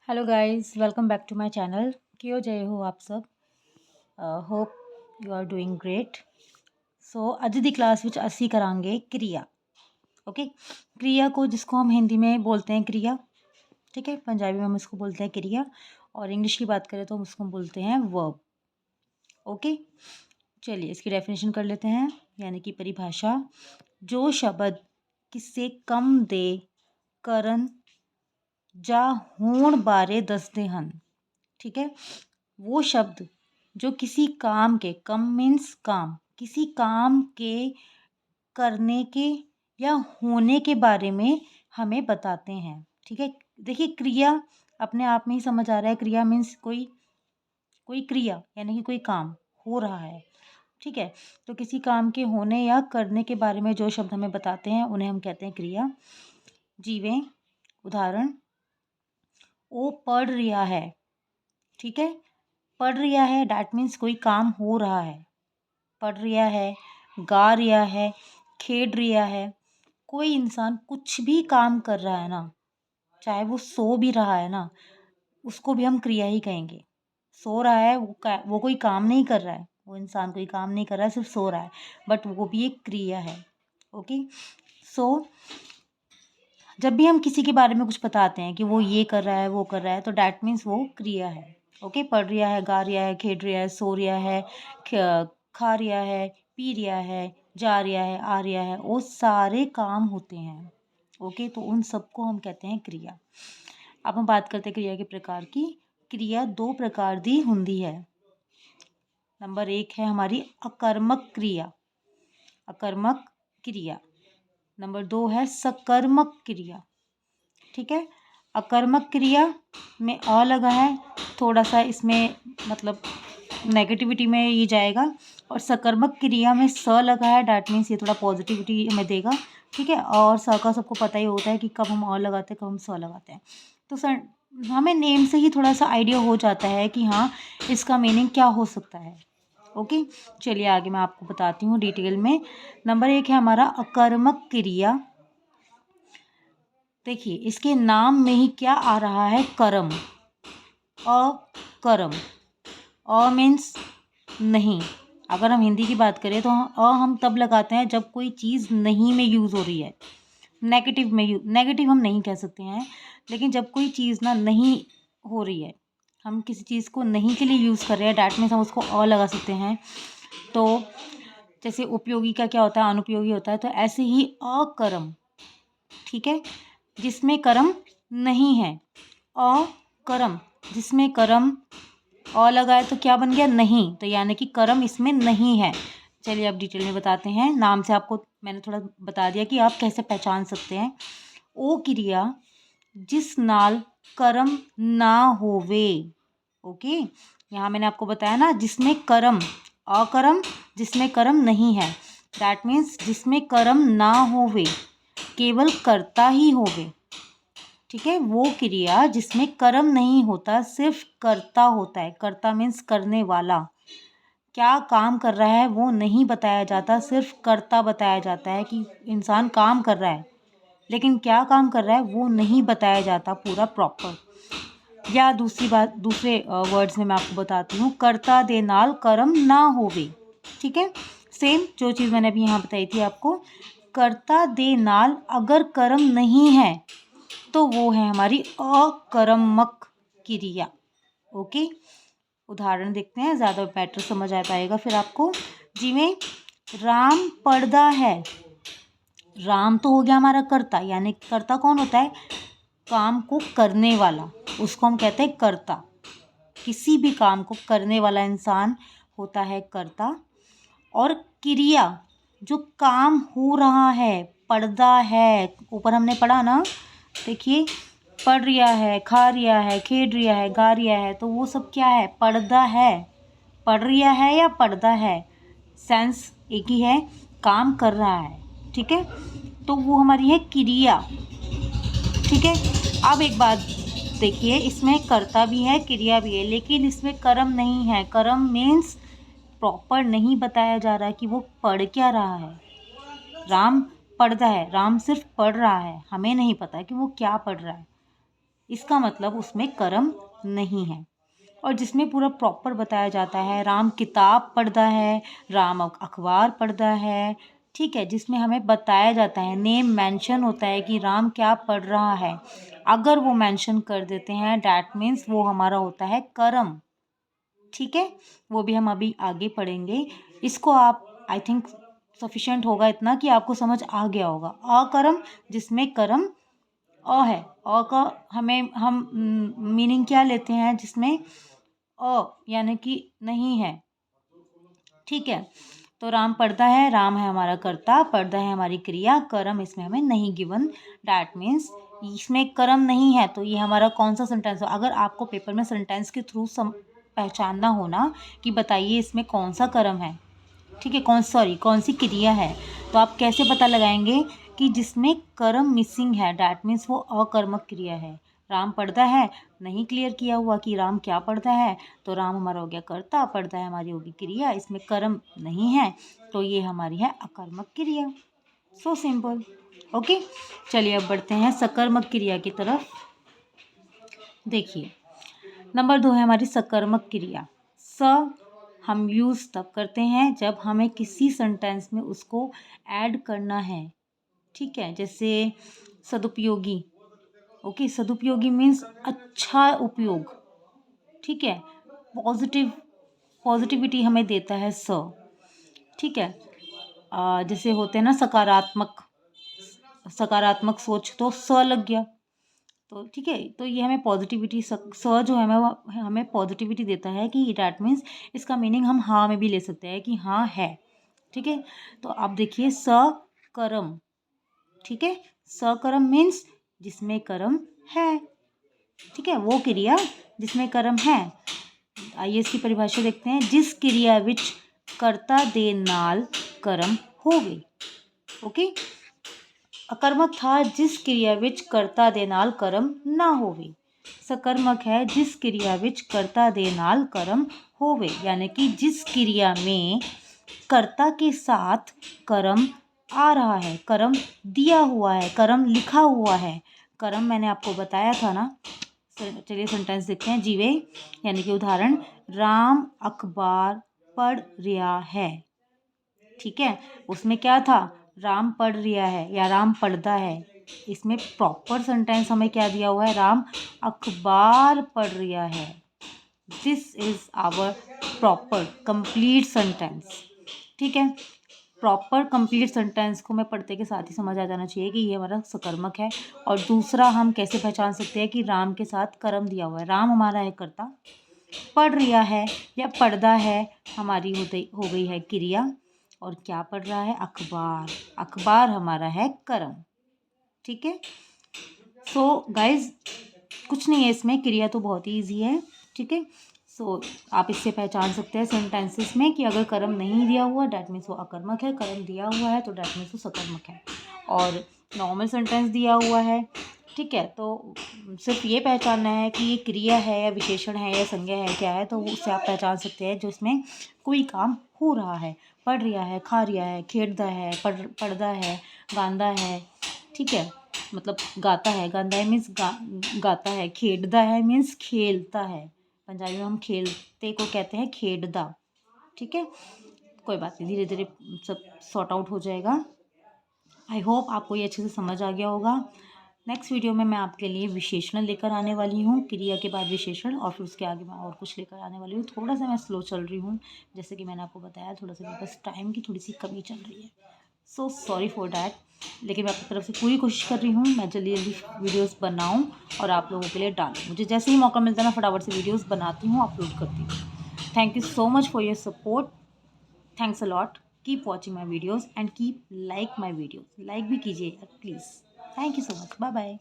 Hello guys, welcome back to my channel. क्यों जय हो आप सब। Hope you are doing great. So अज दी क्लास विच असी करांगे क्रिया। ओके, क्रिया को जिसको हम हिंदी में बोलते हैं क्रिया, ठीक है, पंजाबी में हम इसको बोलते हैं क्रिया, और इंग्लिश की बात करें तो हम उसको बोलते हैं वर्ब। ओके, चलिए इसकी डेफिनेशन कर लेते हैं, यानी कि परिभाषा। जो शब्द किसे कम दे करन ਜਾਂ होण बारे दसदे हन, ठीक है, वो शब्द जो किसी काम के, कम मीन्स काम, किसी काम के करने के या होने के बारे में हमें बताते हैं। ठीक है, देखिए क्रिया अपने आप में ही समझ आ रहा है। क्रिया मीन्स कोई कोई क्रिया, यानी कि कोई काम हो रहा है। ठीक है, तो किसी काम के होने या करने के बारे में जो शब्द हमें बताते हैं उन्हें हम कहते हैं क्रिया। जीवें उदाहरण, वो पढ़ रहा है। ठीक है, पढ़ रहा है डैट मीन्स कोई काम हो रहा है। पढ़ रहा है, गा रहा है, खेड रहा है। कोई इंसान कुछ भी काम कर रहा है ना, चाहे वो सो भी रहा है ना, उसको भी हम क्रिया ही कहेंगे। सो रहा है वो कोई काम नहीं कर रहा है, वो इंसान कोई काम नहीं कर रहा है, सिर्फ सो रहा है, बट वो भी एक क्रिया है। ओके, सो जब भी हम किसी के बारे में कुछ बताते हैं कि वो ये कर रहा है, वो कर रहा है, तो डैट मीन्स वो क्रिया है। ओके, पढ़ रहा है, गा रहा है, खेड रहा है, सो रहा है, खा रहा है, पी रहा है, जा रहा है, आ रहा है, वो सारे काम होते हैं। ओके, तो उन सबको हम कहते हैं क्रिया। अब हम बात करते हैं क्रिया के प्रकार की। क्रिया दो प्रकार दी हुंदी है। नंबर एक है हमारी अकर्मक क्रिया, अकर्मक क्रिया। नंबर दो है सकर्मक क्रिया। ठीक है, अकर्मक क्रिया में अ लगा है, थोड़ा सा इसमें मतलब नेगेटिविटी में ये जाएगा, और सकर्मक क्रिया में स लगा है, डैट मीन्स ये थोड़ा पॉजिटिविटी हमें देगा। ठीक है, और स का सबको पता ही होता है कि कब हम अ लगाते हैं, कब हम स लगाते हैं। तो सर हमें नेम से ही थोड़ा सा आइडिया हो जाता है कि हाँ इसका मीनिंग क्या हो सकता है। ओके, चलिए आगे मैं आपको बताती हूँ डिटेल में। नंबर एक है हमारा अकर्मक क्रिया। देखिए इसके नाम में ही क्या आ रहा है, कर्म। अकर्म, अ मीन्स नहीं। अगर हम हिंदी की बात करें तो हम तब लगाते हैं जब कोई चीज़ नहीं में यूज़ हो रही है, नेगेटिव में नेगेटिव हम नहीं कह सकते हैं, लेकिन जब कोई चीज़ ना नहीं हो रही है, हम किसी चीज़ को नहीं के लिए यूज़ कर रहे हैं, डैट मीन्स हम उसको अ लगा सकते हैं। तो जैसे उपयोगी का क्या होता है, अनुपयोगी होता है, तो ऐसे ही अकर्म, ठीक है, जिसमें कर्म नहीं है। अकर्म जिसमें कर्म अ लगा है तो क्या बन गया, नहीं, तो यानी कि कर्म इसमें नहीं है। चलिए अब डिटेल में बताते हैं। नाम से आपको मैंने थोड़ा बता दिया कि आप कैसे पहचान सकते हैं। ओ क्रिया जिस नाल कर्म ना होवे। ओके, यहाँ मैंने आपको बताया ना, जिसमें कर्म, अकर्म जिसमें कर्म नहीं है, दैट मीन्स जिसमें कर्म ना होवे, केवल कर्ता ही होवे। ठीक है, वो क्रिया जिसमें कर्म नहीं होता, सिर्फ कर्ता होता है। कर्ता मीन्स करने वाला, क्या काम कर रहा है वो नहीं बताया जाता, सिर्फ कर्ता बताया जाता है कि इंसान काम कर रहा है, लेकिन क्या काम कर रहा है वो नहीं बताया जाता पूरा प्रॉपर। या दूसरी बात, दूसरे वर्ड्स में मैं आपको बताती हूँ, कर्ता दे नाल कर्म ना होवे। ठीक है, सेम जो चीज़ मैंने अभी यहाँ बताई थी आपको, कर्ता दे नाल अगर कर्म नहीं है तो वो है हमारी अकर्मक क्रिया। ओके, उदाहरण देखते हैं, ज़्यादा बेटर समझ आ पाएगा फिर आपको। जिमें राम पढ़दा है, राम तो हो गया हमारा कर्ता, यानी कर्ता कौन होता है, काम को करने वाला, उसको हम कहते हैं कर्ता। किसी भी काम को करने वाला इंसान होता है कर्ता। और क्रिया जो काम हो रहा है, पढ़दा है, ऊपर हमने पढ़ा ना, देखिए पढ़ रहा है, खा रहा है, खेड रहा है, गा रहा है, तो वो सब क्या है, पढ़दा है। पढ़ रहा है या पढ़दा है, सेंस एक ही है, काम कर रहा है। ठीक है, तो वो हमारी है क्रिया। ठीक है, अब एक बात देखिए, इसमें कर्ता भी है, क्रिया भी है, लेकिन इसमें कर्म नहीं है। कर्म मीन्स प्रॉपर नहीं बताया जा रहा है कि वो पढ़ क्या रहा है। राम पढ़ता है, राम सिर्फ पढ़ रहा है, हमें नहीं पता कि वो क्या पढ़ रहा है। इसका मतलब उसमें कर्म नहीं है। और जिसमें पूरा प्रॉपर बताया जाता है, राम किताब पढ़ता है, राम अखबार पढ़ता है, ठीक है, जिसमें हमें बताया जाता है, नेम मेंशन होता है कि राम क्या पढ़ रहा है, अगर वो मेंशन कर देते हैं डैट मीन्स वो हमारा होता है कर्म। ठीक है, वो भी हम अभी आगे पढ़ेंगे। इसको आप आई थिंक सफिशेंट होगा इतना कि आपको समझ आ गया होगा। अकर्म जिसमें कर्म अ है, अ का हम मीनिंग क्या लेते हैं जिसमें अ यानी कि नहीं है। ठीक है, तो राम पढ़ता है, राम है हमारा कर्ता, पढ़ता है हमारी क्रिया, कर्म इसमें हमें नहीं गिवन, डैट मीन्स इसमें कर्म नहीं है। तो ये हमारा कौन सा सेंटेंस हो? अगर आपको पेपर में सेंटेंस के थ्रू पहचानना हो ना कि बताइए इसमें कौन सा कर्म है, ठीक है, कौन सी क्रिया है, तो आप कैसे पता लगाएंगे कि जिसमें कर्म मिसिंग है, डैट मीन्स वो अकर्मक क्रिया है। राम पढ़ता है, नहीं क्लियर किया हुआ कि राम क्या पढ़ता है, तो राम हमारा हो गया कर्ता, पढ़ता है हमारी होगी क्रिया, इसमें कर्म नहीं है, तो ये हमारी है अकर्मक क्रिया। So simple. ओके, चलिए अब बढ़ते हैं सकर्मक क्रिया की तरफ। देखिए, नंबर 2 है हमारी सकर्मक क्रिया। स हम यूज़ तब करते हैं जब हमें किसी सेंटेंस में उसको ऐड करना है। ठीक है, जैसे सदुपयोगी। ओके, सदुपयोगी मीन्स अच्छा उपयोग। ठीक है, पॉजिटिविटी हमें देता है स। ठीक है, जैसे होते हैं ना सकारात्मक सोच, तो स लग गया। तो ठीक है, तो ये हमें पॉजिटिविटी स जो है हमें पॉजिटिविटी देता है कि डैट मीन्स इसका मीनिंग हम हाँ में भी ले सकते हैं कि हाँ है। ठीक है, तो आप देखिए सकर्म। ठीक है, सकर्म मीन्स जिसमें कर्म है। ठीक है, वो क्रिया जिसमें कर्म है। आइए इसकी परिभाषा देखते हैं। जिस क्रिया विच कर्ता दे नाल कर्म होवे। ओके, अकर्मक था जिस क्रिया विच कर्ता दे नाल कर्म ना होवे। सकर्मक है जिस क्रिया विच कर्ता दे नाल कर्म होवे, यानी कि जिस क्रिया में कर्ता के साथ कर्म आ रहा है, कर्म दिया हुआ है, कर्म लिखा हुआ है। कर्म मैंने आपको बताया था ना। चलिए सेंटेंस देखते हैं। जीवे यानी कि उदाहरण, राम अखबार पढ़ रहा है। ठीक है, उसमें क्या था? राम पढ़ रहा है या राम पढ़ता है। इसमें प्रॉपर सेंटेंस हमें क्या दिया हुआ है? राम अखबार पढ़ रहा है। This is our proper complete sentence. ठीक है, प्रॉपर कंप्लीट सेंटेंस को मैं पढ़ते के साथ ही समझ आ जाना चाहिए कि ये हमारा सकर्मक है। और दूसरा, हम कैसे पहचान सकते हैं कि राम के साथ कर्म दिया हुआ है। राम हमारा है कर्ता, पढ़ रहा है या पढ़दा है हमारी हो गई है क्रिया, और क्या पढ़ रहा है? अखबार। अखबार हमारा है कर्म। ठीक है, सो गाइज कुछ नहीं है इसमें, क्रिया तो बहुत ही ईजी है। ठीक है, सो आप इससे पहचान सकते हैं सेंटेंसेस में कि अगर कर्म नहीं दिया हुआ डैट मीन्स वो अकर्मक है, कर्म दिया हुआ है तो डैट मीन्स वो सकर्मक है। और नॉर्मल सेंटेंस दिया हुआ है, ठीक है, तो सिर्फ ये पहचानना है कि ये क्रिया है या विशेषण है या संज्ञा है, क्या है, तो उससे आप पहचान सकते हैं जो इसमें कोई काम हो रहा है। पढ़ रहा है, खा रहा है, खेड़दा है, पढ़दा है, गांदा है। ठीक है, मतलब गाता है, गांदा है मीन्स गाता है, खेड़दा है मीन्स खेलता है। पंजाबी में हम खेलते को कहते हैं खेड़दा। ठीक है, कोई बात नहीं, धीरे धीरे सब सॉर्ट आउट हो जाएगा। आई होप आपको ये अच्छे से समझ आ गया होगा। नेक्स्ट वीडियो में मैं आपके लिए विशेषण लेकर आने वाली हूँ, क्रिया के बाद विशेषण, और फिर उसके आगे मैं और कुछ लेकर आने वाली हूँ। थोड़ा सा मैं स्लो चल रही हूँ, जैसे कि मैंने आपको बताया, थोड़ा सा मेरे पास टाइम की थोड़ी सी कमी चल रही है। सो सॉरी फॉर डैट, लेकिन मैं अपनी तरफ से पूरी कोशिश कर रही हूँ मैं जल्दी जल्दी वीडियोज़ बनाऊँ और आप लोगों के लिए डालूँ। मुझे जैसे ही मौका मिलता है मैं फटाफट से वीडियोज़ बनाती हूँ, अपलोड करती हूँ। Thank you so much for your support. Thanks a lot. Keep watching my videos and keep like my videos. Like भी कीजिए please. Thank you so much. Bye bye.